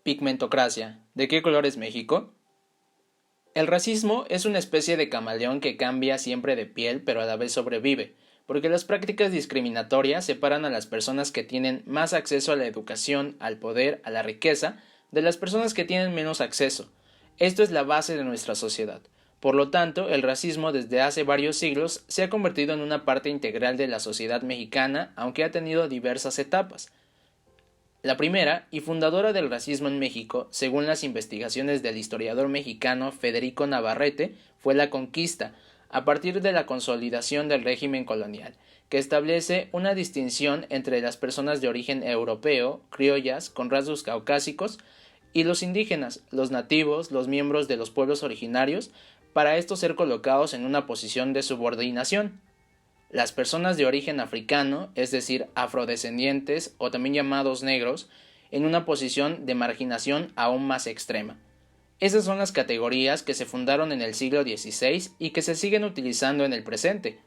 Pigmentocracia. ¿De qué color es México? El racismo es una especie de camaleón que cambia siempre de piel pero a la vez sobrevive, porque las prácticas discriminatorias separan a las personas que tienen más acceso a la educación, al poder, a la riqueza, de las personas que tienen menos acceso. Esto es la base de nuestra sociedad. Por lo tanto, el racismo desde hace varios siglos se ha convertido en una parte integral de la sociedad mexicana, aunque ha tenido diversas etapas. La primera y fundadora del racismo en México, según las investigaciones del historiador mexicano Federico Navarrete, fue la conquista, a partir de la consolidación del régimen colonial, que establece una distinción entre las personas de origen europeo, criollas, con rasgos caucásicos, y los indígenas, los nativos, los miembros de los pueblos originarios, para estos ser colocados en una posición de subordinación. Las personas de origen africano, es decir, afrodescendientes o también llamados negros, en una posición de marginación aún más extrema. Esas son las categorías que se fundaron en el siglo XVI y que se siguen utilizando en el presente.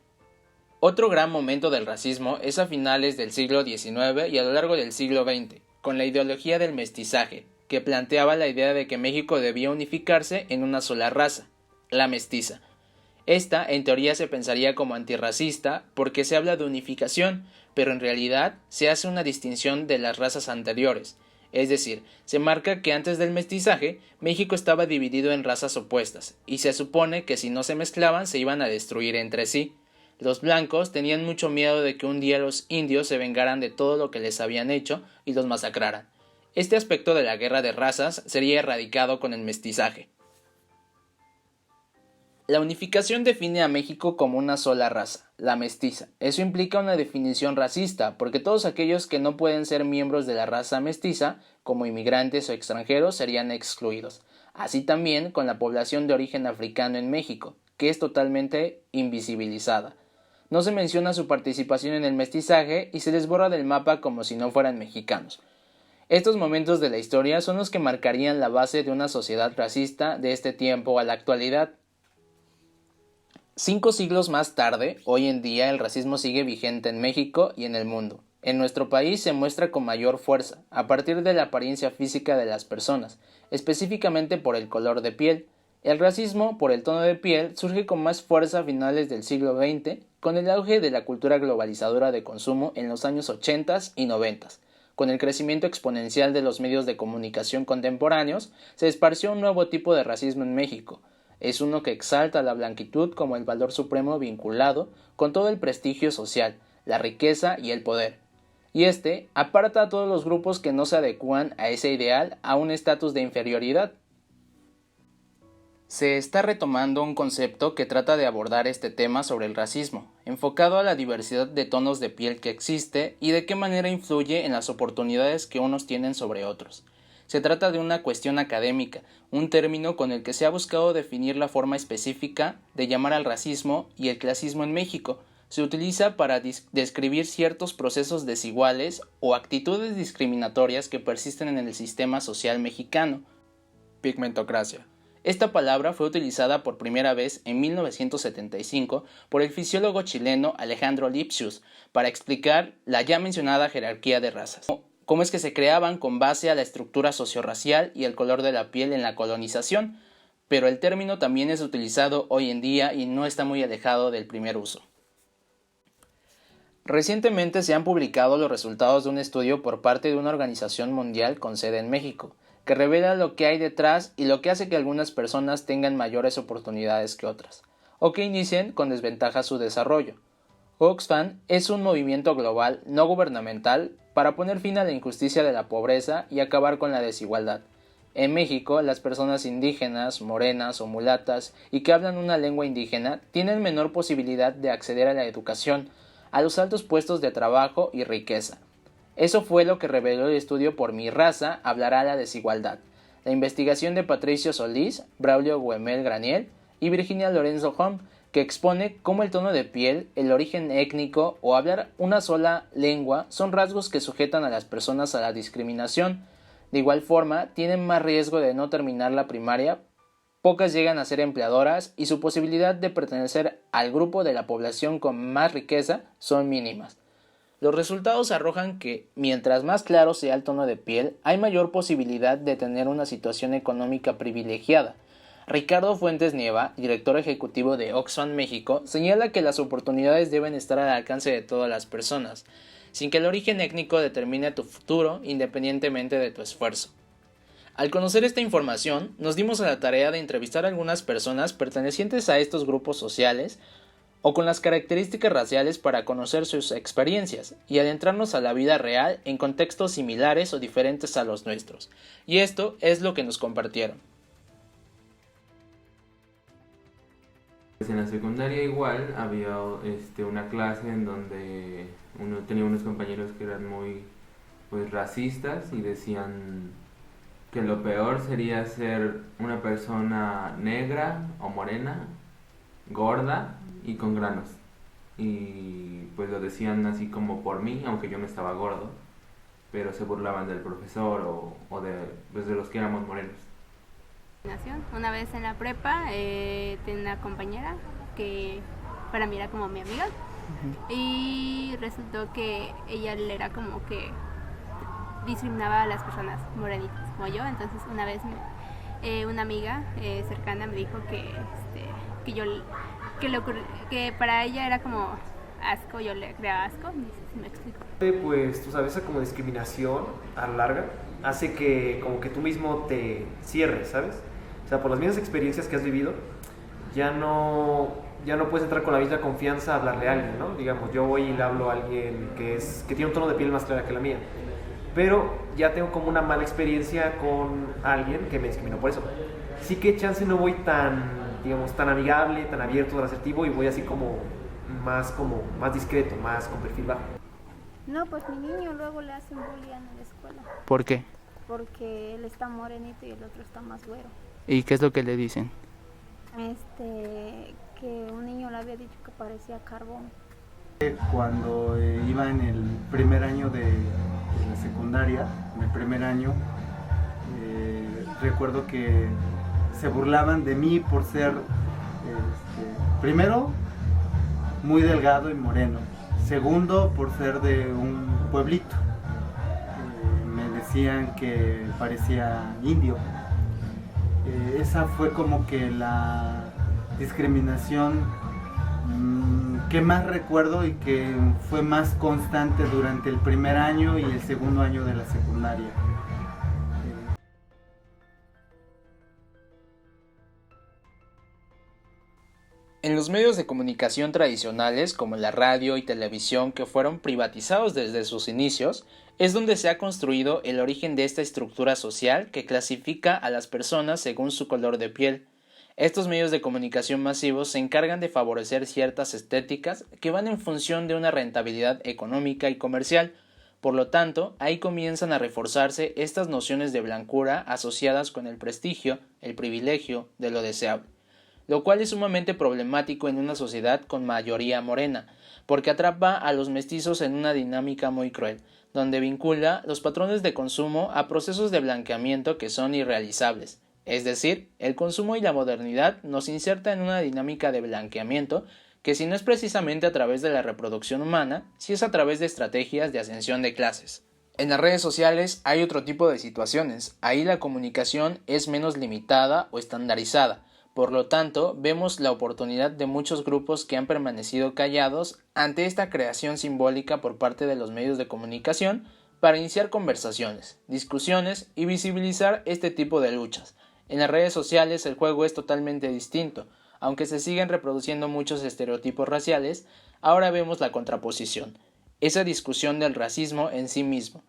Otro gran momento del racismo es a finales del siglo XIX y a lo largo del siglo XX, con la ideología del mestizaje, que planteaba la idea de que México debía unificarse en una sola raza, la mestiza. Esta, en teoría, se pensaría como antirracista porque se habla de unificación, pero en realidad se hace una distinción de las razas anteriores. Es decir, se marca que antes del mestizaje, México estaba dividido en razas opuestas, y se supone que si no se mezclaban se iban a destruir entre sí. Los blancos tenían mucho miedo de que un día los indios se vengaran de todo lo que les habían hecho y los masacraran. Este aspecto de la guerra de razas sería erradicado con el mestizaje. La unificación define a México como una sola raza, la mestiza. Eso implica una definición racista, porque todos aquellos que no pueden ser miembros de la raza mestiza, como inmigrantes o extranjeros, serían excluidos. Así también con la población de origen africano en México, que es totalmente invisibilizada. No se menciona su participación en el mestizaje y se les borra del mapa como si no fueran mexicanos. Estos momentos de la historia son los que marcarían la base de una sociedad racista de este tiempo a la actualidad. 5 siglos más tarde, hoy en día el racismo sigue vigente en México y en el mundo. En nuestro país se muestra con mayor fuerza, a partir de la apariencia física de las personas, específicamente por el color de piel. El racismo por el tono de piel surge con más fuerza a finales del siglo XX, con el auge de la cultura globalizadora de consumo en los años 80 y 90. Con el crecimiento exponencial de los medios de comunicación contemporáneos, se esparció un nuevo tipo de racismo en México. Es uno que exalta la blanquitud como el valor supremo vinculado con todo el prestigio social, la riqueza y el poder. Y este aparta a todos los grupos que no se adecúan a ese ideal a un estatus de inferioridad. Se está retomando un concepto que trata de abordar este tema sobre el racismo, enfocado a la diversidad de tonos de piel que existe y de qué manera influye en las oportunidades que unos tienen sobre otros. Se trata de una cuestión académica, un término con el que se ha buscado definir la forma específica de llamar al racismo y el clasismo en México. Se utiliza para describir ciertos procesos desiguales o actitudes discriminatorias que persisten en el sistema social mexicano. Pigmentocracia. Esta palabra fue utilizada por primera vez en 1975 por el fisiólogo chileno Alejandro Lipsius para explicar la ya mencionada jerarquía de razas. Cómo es que se creaban con base a la estructura sociorracial y el color de la piel en la colonización, pero el término también es utilizado hoy en día y no está muy alejado del primer uso. Recientemente se han publicado los resultados de un estudio por parte de una organización mundial con sede en México, que revela lo que hay detrás y lo que hace que algunas personas tengan mayores oportunidades que otras, o que inicien con desventaja su desarrollo. Oxfam es un movimiento global no gubernamental para poner fin a la injusticia de la pobreza y acabar con la desigualdad. En México, las personas indígenas, morenas o mulatas y que hablan una lengua indígena tienen menor posibilidad de acceder a la educación, a los altos puestos de trabajo y riqueza. Eso fue lo que reveló el estudio Por mi raza hablará la desigualdad. La investigación de Patricio Solís, Braulio Güemel Graniel y Virginia Lorenzo Hom, que expone cómo el tono de piel, el origen étnico o hablar una sola lengua son rasgos que sujetan a las personas a la discriminación. De igual forma, tienen más riesgo de no terminar la primaria, pocas llegan a ser empleadoras y su posibilidad de pertenecer al grupo de la población con más riqueza son mínimas. Los resultados arrojan que, mientras más claro sea el tono de piel, hay mayor posibilidad de tener una situación económica privilegiada. Ricardo Fuentes Nieva, director ejecutivo de Oxfam México, señala que las oportunidades deben estar al alcance de todas las personas, sin que el origen étnico determine tu futuro independientemente de tu esfuerzo. Al conocer esta información, nos dimos a la tarea de entrevistar a algunas personas pertenecientes a estos grupos sociales o con las características raciales para conocer sus experiencias y adentrarnos a la vida real en contextos similares o diferentes a los nuestros. Y esto es lo que nos compartieron. En la secundaria igual había una clase en donde uno tenía unos compañeros que eran muy racistas y decían que lo peor sería ser una persona negra o morena, gorda y con granos. Y pues lo decían así como por mí, aunque yo no estaba gordo, pero se burlaban del profesor o de los que éramos morenos. Una vez en la prepa tenía una compañera que para mí era como mi amiga y resultó que ella era como que discriminaba a las personas morenitas como yo. Entonces una vez una amiga cercana me dijo que para ella era como asco, yo le creaba asco, no sé si me explico. Pues tú sabes, esa como discriminación a la larga hace que como que tú mismo te cierres, ¿sabes? O sea, por las mismas experiencias que has vivido, ya no puedes entrar con la misma confianza a hablarle a alguien, ¿no? Digamos, yo voy y le hablo a alguien que tiene un tono de piel más clara que la mía, pero ya tengo como una mala experiencia con alguien que me discriminó por eso. Sí que chance no voy tan amigable, tan abierto, tan asertivo, y voy así como más discreto, más con perfil bajo. No, pues mi niño luego le hacen bullying en la escuela. ¿Por qué? Porque él está morenito y el otro está más güero. ¿Y qué es lo que le dicen? Que un niño le había dicho que parecía carbón. Cuando iba en el primer año de la secundaria, en el primer año, recuerdo que se burlaban de mí por ser, primero, muy delgado y moreno. Segundo, por ser de un pueblito. Me decían que parecía indio. Esa fue como que la discriminación que más recuerdo y que fue más constante durante el primer año y el segundo año de la secundaria. En los medios de comunicación tradicionales, como la radio y televisión, que fueron privatizados desde sus inicios, es donde se ha construido el origen de esta estructura social que clasifica a las personas según su color de piel. Estos medios de comunicación masivos se encargan de favorecer ciertas estéticas que van en función de una rentabilidad económica y comercial. Por lo tanto, ahí comienzan a reforzarse estas nociones de blancura asociadas con el prestigio, el privilegio de lo deseable, lo cual es sumamente problemático en una sociedad con mayoría morena, porque atrapa a los mestizos en una dinámica muy cruel, donde vincula los patrones de consumo a procesos de blanqueamiento que son irrealizables. Es decir, el consumo y la modernidad nos inserta en una dinámica de blanqueamiento que, si no es precisamente a través de la reproducción humana, sí es a través de estrategias de ascensión de clases. En las redes sociales hay otro tipo de situaciones. Ahí la comunicación es menos limitada o estandarizada. Por lo tanto, vemos la oportunidad de muchos grupos que han permanecido callados ante esta creación simbólica por parte de los medios de comunicación para iniciar conversaciones, discusiones y visibilizar este tipo de luchas. En las redes sociales el juego es totalmente distinto. Aunque se siguen reproduciendo muchos estereotipos raciales, ahora vemos la contraposición, esa discusión del racismo en sí mismo,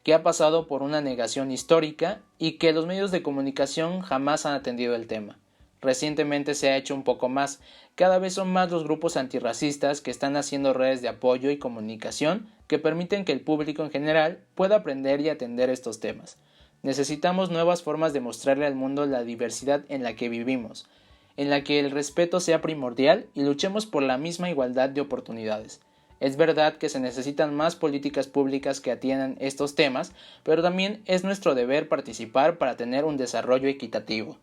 que ha pasado por una negación histórica y que los medios de comunicación jamás han atendido el tema. Recientemente se ha hecho un poco más. Cada vez son más los grupos antirracistas que están haciendo redes de apoyo y comunicación que permiten que el público en general pueda aprender y atender estos temas. Necesitamos nuevas formas de mostrarle al mundo la diversidad en la que vivimos, en la que el respeto sea primordial y luchemos por la misma igualdad de oportunidades. Es verdad que se necesitan más políticas públicas que atiendan estos temas, pero también es nuestro deber participar para tener un desarrollo equitativo.